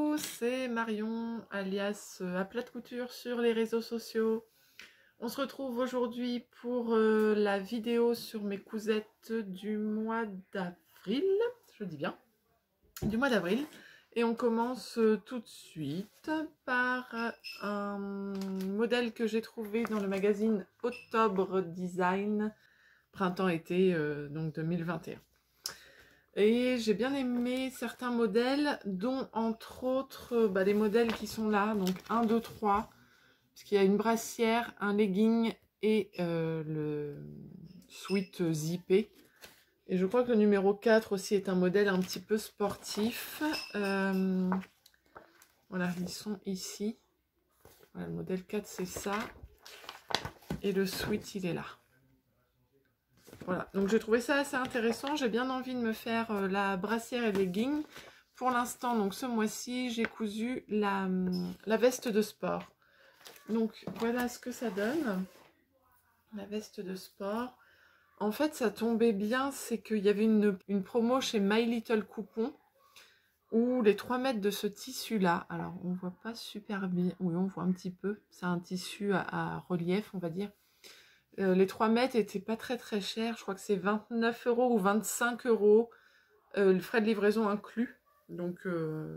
Coucou, c'est Marion, alias à Plate Couture sur les réseaux sociaux. On se retrouve aujourd'hui pour la vidéo sur mes cousettes du mois d'avril, je dis bien, du mois d'avril. Et on commence tout de suite par un modèle que j'ai trouvé dans le magazine Octobre Design, printemps-été, donc 2021. Et j'ai bien aimé certains modèles, dont entre autres les modèles qui sont là, donc 1, 2, 3, puisqu'il y a une brassière, un legging et le sweat zippé. Et je crois que le numéro 4 aussi est un modèle un petit peu sportif. Voilà, ils sont ici. Voilà, le modèle 4 c'est ça. Et le sweat il est là. Voilà, donc j'ai trouvé ça assez intéressant. J'ai bien envie de me faire la brassière et legging. Pour l'instant, donc ce mois-ci, j'ai cousu la veste de sport. Donc voilà ce que ça donne. La veste de sport. En fait, ça tombait bien, c'est qu'il y avait une promo chez My Little Coupon où les 3 mètres de ce tissu-là, alors on voit pas super bien, oui on voit un petit peu, c'est un tissu à relief, on va dire. Les 3 mètres étaient pas très chers, je crois que c'est 29 € ou 25 €, le frais de livraison inclus, donc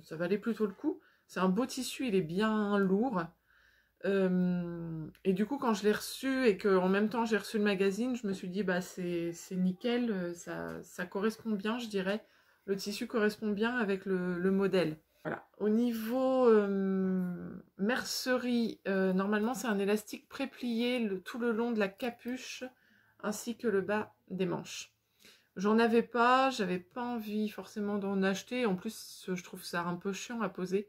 ça valait plutôt le coup. C'est un beau tissu, il est bien lourd, et du coup quand je l'ai reçu et qu'en même temps j'ai reçu le magazine, je me suis dit bah c'est nickel, ça correspond bien, je dirais, le tissu correspond bien avec le modèle. Voilà. Au niveau mercerie, normalement c'est un élastique pré-plié tout le long de la capuche ainsi que le bas des manches. J'en avais pas, j'avais pas envie forcément d'en acheter, en plus je trouve ça un peu chiant à poser.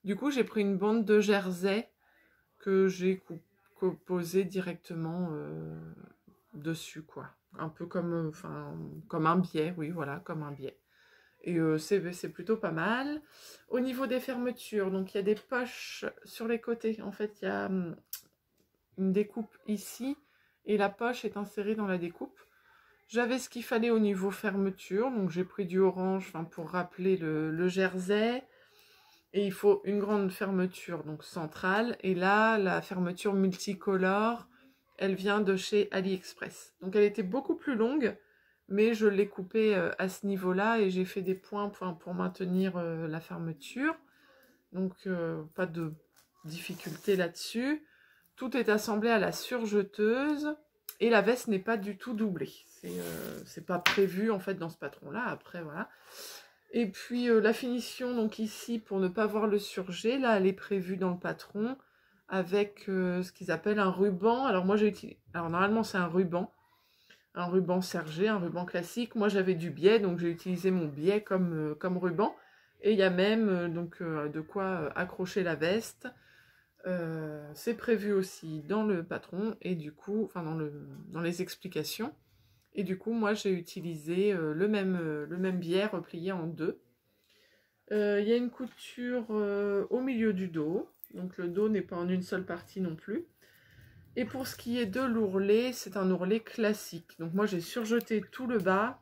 Du coup j'ai pris une bande de jersey que j'ai posée directement dessus, quoi. Un peu comme, comme un biais, oui voilà, comme un biais. Et c'est plutôt pas mal. Au niveau des fermetures, donc il y a des poches sur les côtés. En fait, il y a une découpe ici et la poche est insérée dans la découpe. J'avais ce qu'il fallait au niveau fermeture, donc j'ai pris du orange pour rappeler le jersey. Et il faut une grande fermeture donc centrale. Et là, la fermeture multicolore, elle vient de chez AliExpress. Donc elle était beaucoup plus longue, mais je l'ai coupée à ce niveau-là et j'ai fait des points pour maintenir la fermeture. Donc pas de difficulté là-dessus. Tout est assemblé à la surjeteuse et la veste n'est pas du tout doublée. C'est pas prévu en fait dans ce patron-là. Après voilà. Et puis la finition, donc ici, pour ne pas voir le surjet, là, elle est prévue dans le patron avec ce qu'ils appellent un ruban. Alors moi, j'ai utilisé... Alors normalement, c'est un ruban sergé, un ruban classique. Moi, j'avais du biais, donc j'ai utilisé mon biais comme ruban. Et il y a même de quoi accrocher la veste. C'est prévu aussi dans le patron et du coup, dans les explications. Et du coup, moi, j'ai utilisé le même biais replié en deux. Il y a une couture au milieu du dos. Donc, le dos n'est pas en une seule partie non plus. Et pour ce qui est de l'ourlet, c'est un ourlet classique. Donc, moi, j'ai surjeté tout le bas.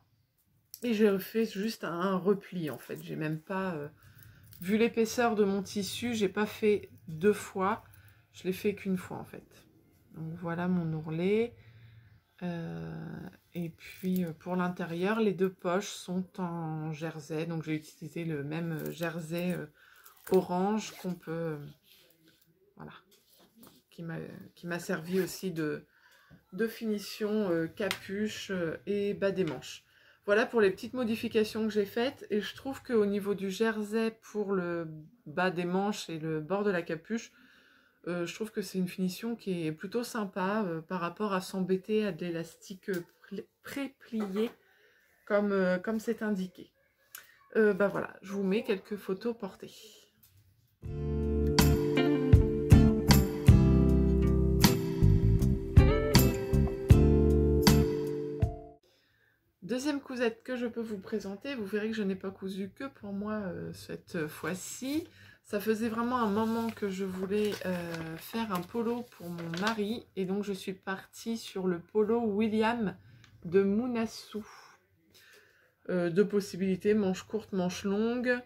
Et j'ai fait juste un repli, en fait. J'ai même pas... vu l'épaisseur de mon tissu, j'ai pas fait 2 fois. Je l'ai fait qu'une fois, en fait. Donc, voilà mon ourlet. Et puis pour l'intérieur, les 2 poches sont en jersey, donc j'ai utilisé le même jersey orange qu'on peut, voilà, qui m'a servi aussi de finition capuche et bas des manches. Voilà pour les petites modifications que j'ai faites, et je trouve qu'au niveau du jersey pour le bas des manches et le bord de la capuche, je trouve que c'est une finition qui est plutôt sympa par rapport à s'embêter à de l'élastique pré-plié comme c'est indiqué. Voilà, je vous mets quelques photos portées. Deuxième cousette que je peux vous présenter, vous verrez que je n'ai pas cousu que pour moi cette fois-ci. Ça faisait vraiment un moment que je voulais faire un polo pour mon mari. Et donc je suis partie sur le polo William de Mounassou. 2 possibilités, manche courte, manche longue.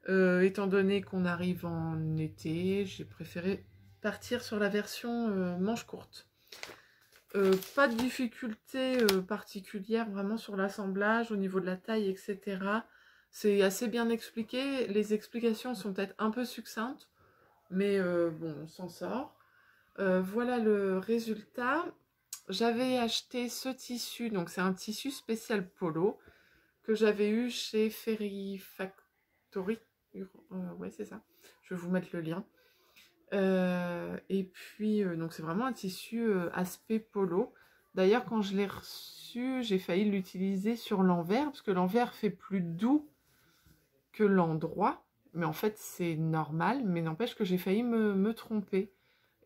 Étant donné qu'on arrive en été, j'ai préféré partir sur la version manche courte. Pas de difficulté particulière vraiment sur l'assemblage, au niveau de la taille, etc. C'est assez bien expliqué. Les explications sont peut-être un peu succinctes, mais bon, on s'en sort. Voilà le résultat. J'avais acheté ce tissu, donc c'est un tissu spécial polo que j'avais eu chez Fairy Factory. Ouais, c'est ça. Je vais vous mettre le lien. Et puis, donc c'est vraiment un tissu aspect polo. D'ailleurs, quand je l'ai reçu, j'ai failli l'utiliser sur l'envers, parce que l'envers fait plus doux que l'endroit. Mais en fait, c'est normal, mais n'empêche que j'ai failli me tromper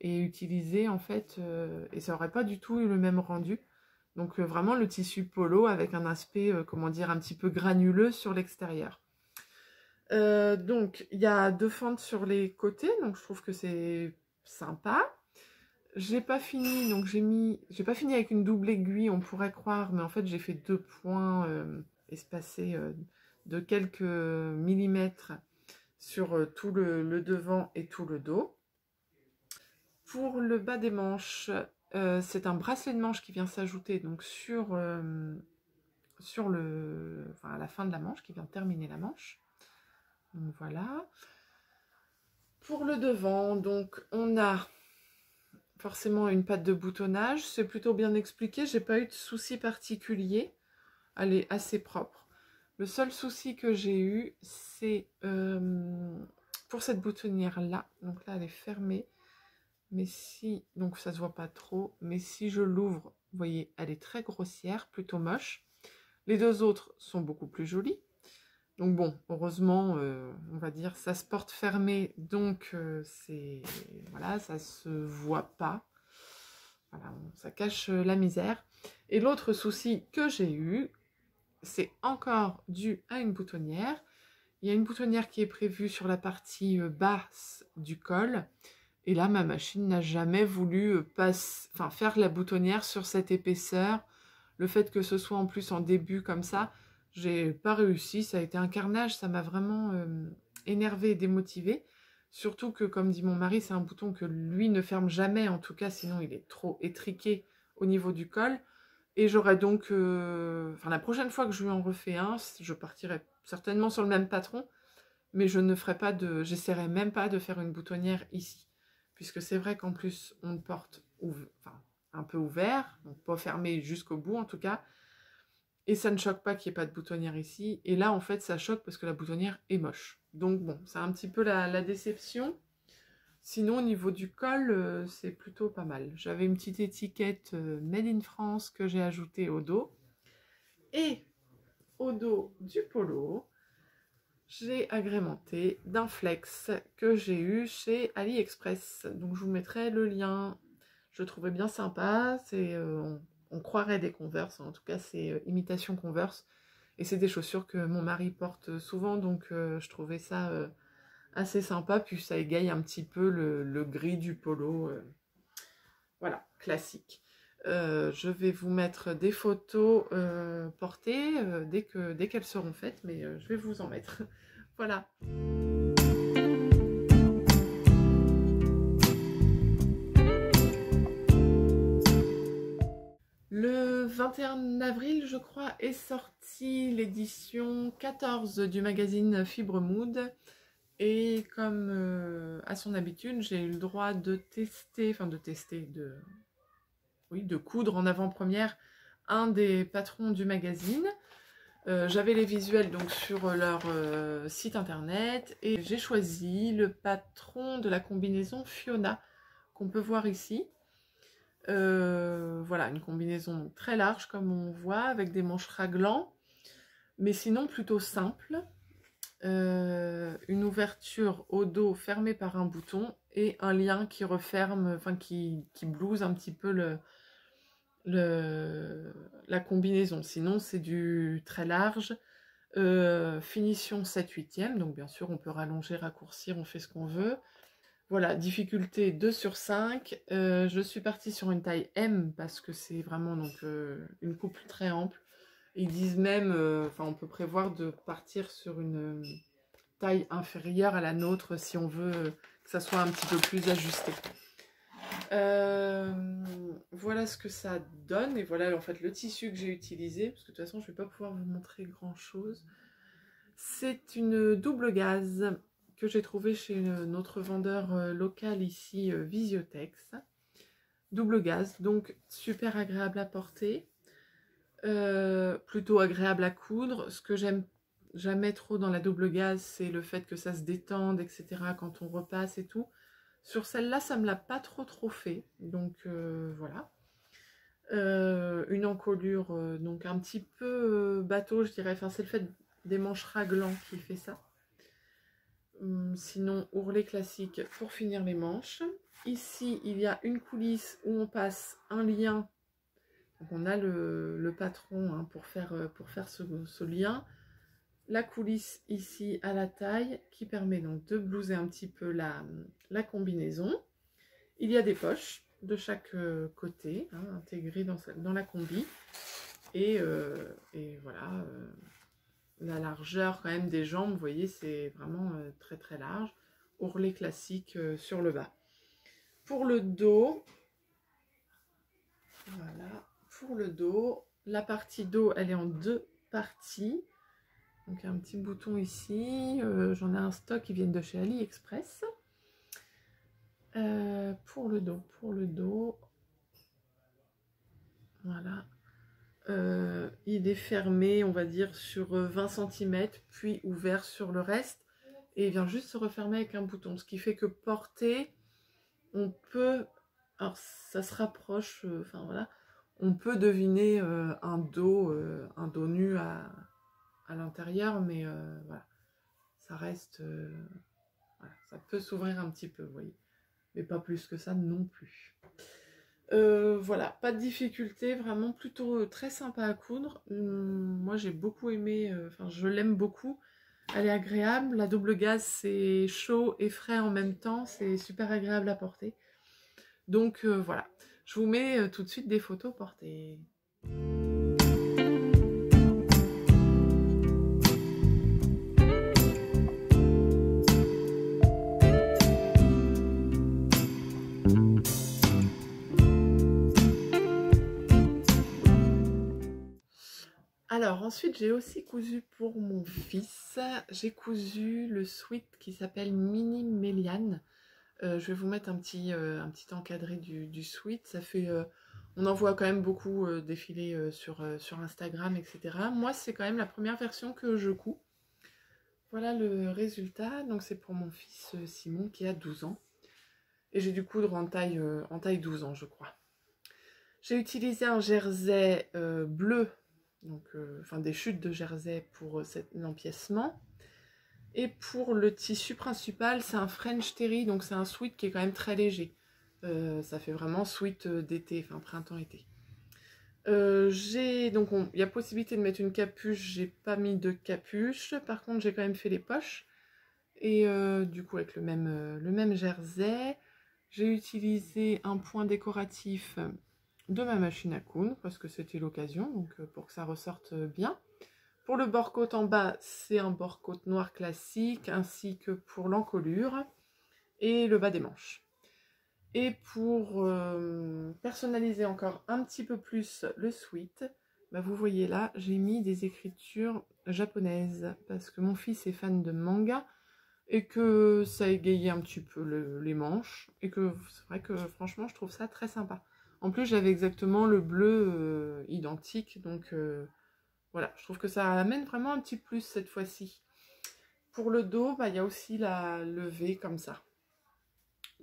et utiliser, en fait, et ça aurait pas du tout eu le même rendu. Donc vraiment le tissu polo avec un aspect, comment dire, un petit peu granuleux sur l'extérieur. Donc il y a 2 fentes sur les côtés, donc je trouve que c'est sympa. J'ai pas fini, donc j'ai pas fini avec une double aiguille, on pourrait croire, mais en fait j'ai fait 2 points espacés de quelques millimètres sur tout le devant et tout le dos. Pour le bas des manches, c'est un bracelet de manche qui vient s'ajouter donc sur à la fin de la manche, qui vient terminer la manche. Donc voilà. Pour le devant, donc on a forcément une patte de boutonnage. C'est plutôt bien expliqué, j'ai pas eu de souci particulier. Elle est assez propre. Le seul souci que j'ai eu, c'est pour cette boutonnière là. Donc là, elle est fermée. Mais si, donc ça se voit pas trop, mais si je l'ouvre, vous voyez, elle est très grossière, plutôt moche. Les 2 autres sont beaucoup plus jolies. Donc bon, heureusement, on va dire, ça se porte fermé, donc c'est voilà, ça se voit pas. Voilà, ça cache la misère. Et l'autre souci que j'ai eu, c'est encore dû à une boutonnière. Il y a une boutonnière qui est prévue sur la partie basse du col. Et là, ma machine n'a jamais voulu faire la boutonnière sur cette épaisseur. Le fait que ce soit en plus en début comme ça, j'ai pas réussi. Ça a été un carnage, ça m'a vraiment énervée et démotivée. Surtout que, comme dit mon mari, c'est un bouton que lui ne ferme jamais, en tout cas, sinon il est trop étriqué au niveau du col. Et j'aurais donc... la prochaine fois que je lui en refais un, je partirai certainement sur le même patron, mais je ne ferai pas de... J'essaierai même pas de faire une boutonnière ici. Puisque c'est vrai qu'en plus, on le porte un peu ouvert, donc pas fermé jusqu'au bout en tout cas, et ça ne choque pas qu'il n'y ait pas de boutonnière ici, et là en fait ça choque parce que la boutonnière est moche. Donc bon, c'est un petit peu la déception. Sinon au niveau du col, c'est plutôt pas mal. J'avais une petite étiquette Made in France que j'ai ajoutée au dos, et au dos du polo, j'ai agrémenté d'un flex que j'ai eu chez AliExpress. Donc je vous mettrai le lien. Je le trouvais bien sympa. On croirait des Converse. En tout cas, c'est imitation Converse. Et c'est des chaussures que mon mari porte souvent. Donc je trouvais ça assez sympa. Puis ça égaye un petit peu le gris du polo. Voilà, classique. Je vais vous mettre des photos portées dès qu'elles seront faites. Mais je vais vous en mettre. Voilà. Le 21 avril, je crois, est sortie l'édition 14 du magazine Fibre Mood. Et comme à son habitude, j'ai eu le droit de de coudre en avant-première un des patrons du magazine. J'avais les visuels donc sur leur site internet et j'ai choisi le patron de la combinaison Fiona qu'on peut voir ici. Voilà, une combinaison très large comme on voit avec des manches raglan, mais sinon plutôt simple. Une ouverture au dos fermée par un bouton et un lien qui referme, qui blouse un petit peu la combinaison. Sinon c'est du très large. Finition 7/8e, donc bien sûr on peut rallonger, raccourcir, on fait ce qu'on veut. Voilà, difficulté 2 sur 5. Je suis partie sur une taille M parce que c'est vraiment donc une coupe très ample. Ils disent même, on peut prévoir de partir sur une taille inférieure à la nôtre si on veut que ça soit un petit peu plus ajusté. Voilà ce que ça donne et voilà en fait le tissu que j'ai utilisé, parce que de toute façon je ne vais pas pouvoir vous montrer grand chose. C'est une double gaze que j'ai trouvée chez notre vendeur local ici, Visiotex. Double gaze, donc super agréable à porter, plutôt agréable à coudre. Ce que j'aime jamais trop dans la double gaze, c'est le fait que ça se détende, etc. quand on repasse et tout. Sur celle-là, ça me l'a pas trop fait, donc voilà. Une encolure donc un petit peu bateau, je dirais. Enfin, c'est le fait des manches raglan qui fait ça. Sinon, ourlet classique pour finir les manches. Ici, il y a une coulisse où on passe un lien. Donc, on a le patron hein, pour faire ce lien. La coulisse ici à la taille qui permet donc de blouser un petit peu la combinaison. Il y a des poches de chaque côté hein, intégrées dans la combi. Et voilà, la largeur quand même des jambes, vous voyez, c'est vraiment très large. Ourlet classique sur le bas. Pour le dos, voilà, pour le dos, la partie dos, elle est en deux parties. Donc un petit bouton ici, j'en ai un stock qui viennent de chez AliExpress. Pour le dos, voilà. Il est fermé, on va dire, sur 20 cm, puis ouvert sur le reste. Et il vient juste se refermer avec un bouton. Ce qui fait que porter, on peut... Alors ça se rapproche, enfin voilà. On peut deviner un dos nu à l'intérieur, mais voilà. Ça reste... voilà, ça peut s'ouvrir un petit peu, vous voyez. Mais pas plus que ça non plus. Voilà, pas de difficulté, vraiment plutôt très sympa à coudre. Moi j'ai beaucoup aimé, enfin je l'aime beaucoup. Elle est agréable, la double gaze c'est chaud et frais en même temps, c'est super agréable à porter. Donc voilà, je vous mets tout de suite des photos portées. Alors ensuite j'ai aussi cousu pour mon fils, j'ai cousu le sweat qui s'appelle Mini Méliane. Je vais vous mettre un petit encadré du sweat, ça fait, on en voit quand même beaucoup défiler sur Instagram, etc. Moi c'est quand même la première version que je couds. Voilà le résultat, donc c'est pour mon fils Simon qui a 12 ans. Et j'ai dû coudre en taille 12 ans je crois. J'ai utilisé un jersey bleu. Donc, enfin des chutes de jersey pour l'empiècement. Et pour le tissu principal, c'est un French Terry, donc c'est un sweat qui est quand même très léger. Ça fait vraiment sweat d'été, enfin printemps-été. Donc il y a possibilité de mettre une capuche, j'ai pas mis de capuche. Par contre, j'ai quand même fait les poches. Et du coup, avec le même jersey, j'ai utilisé un point décoratif de ma machine à coudre parce que c'était l'occasion, donc pour que ça ressorte bien. Pour le bord-côte en bas, c'est un bord-côte noir classique, ainsi que pour l'encolure et le bas des manches. Et pour personnaliser encore un petit peu plus le sweat, bah vous voyez là, j'ai mis des écritures japonaises parce que mon fils est fan de manga et que ça égayait un petit peu les manches et que c'est vrai que franchement je trouve ça très sympa. En plus, j'avais exactement le bleu identique, donc voilà, je trouve que ça amène vraiment un petit plus cette fois-ci. Pour le dos, bah, y a aussi la levée comme ça.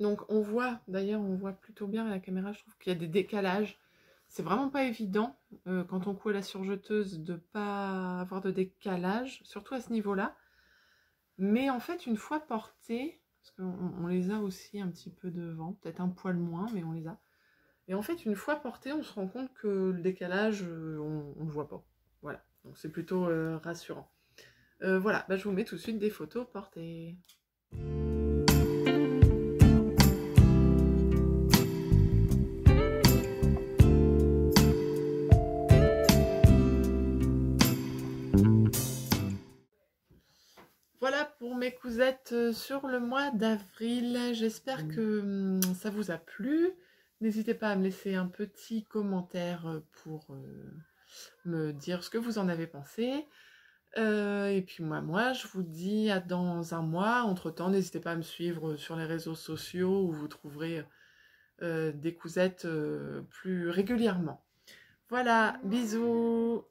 Donc on voit, d'ailleurs on voit plutôt bien à la caméra, je trouve qu'il y a des décalages. C'est vraiment pas évident quand on coud à la surjeteuse de pas avoir de décalage, surtout à ce niveau-là. Mais en fait, une fois portés, parce qu'on les a aussi un petit peu devant, peut-être un poil moins, mais on les a. Et en fait, une fois porté, on se rend compte que le décalage, on ne le voit pas. Voilà, donc c'est plutôt rassurant. Voilà, bah, je vous mets tout de suite des photos portées. Voilà pour mes mes cousettes sur le mois d'avril. J'espère que ça vous a plu. N'hésitez pas à me laisser un petit commentaire pour me dire ce que vous en avez pensé. Et puis moi, je vous dis à dans un mois. Entre-temps, n'hésitez pas à me suivre sur les réseaux sociaux où vous trouverez des cousettes plus régulièrement. Voilà, bisous!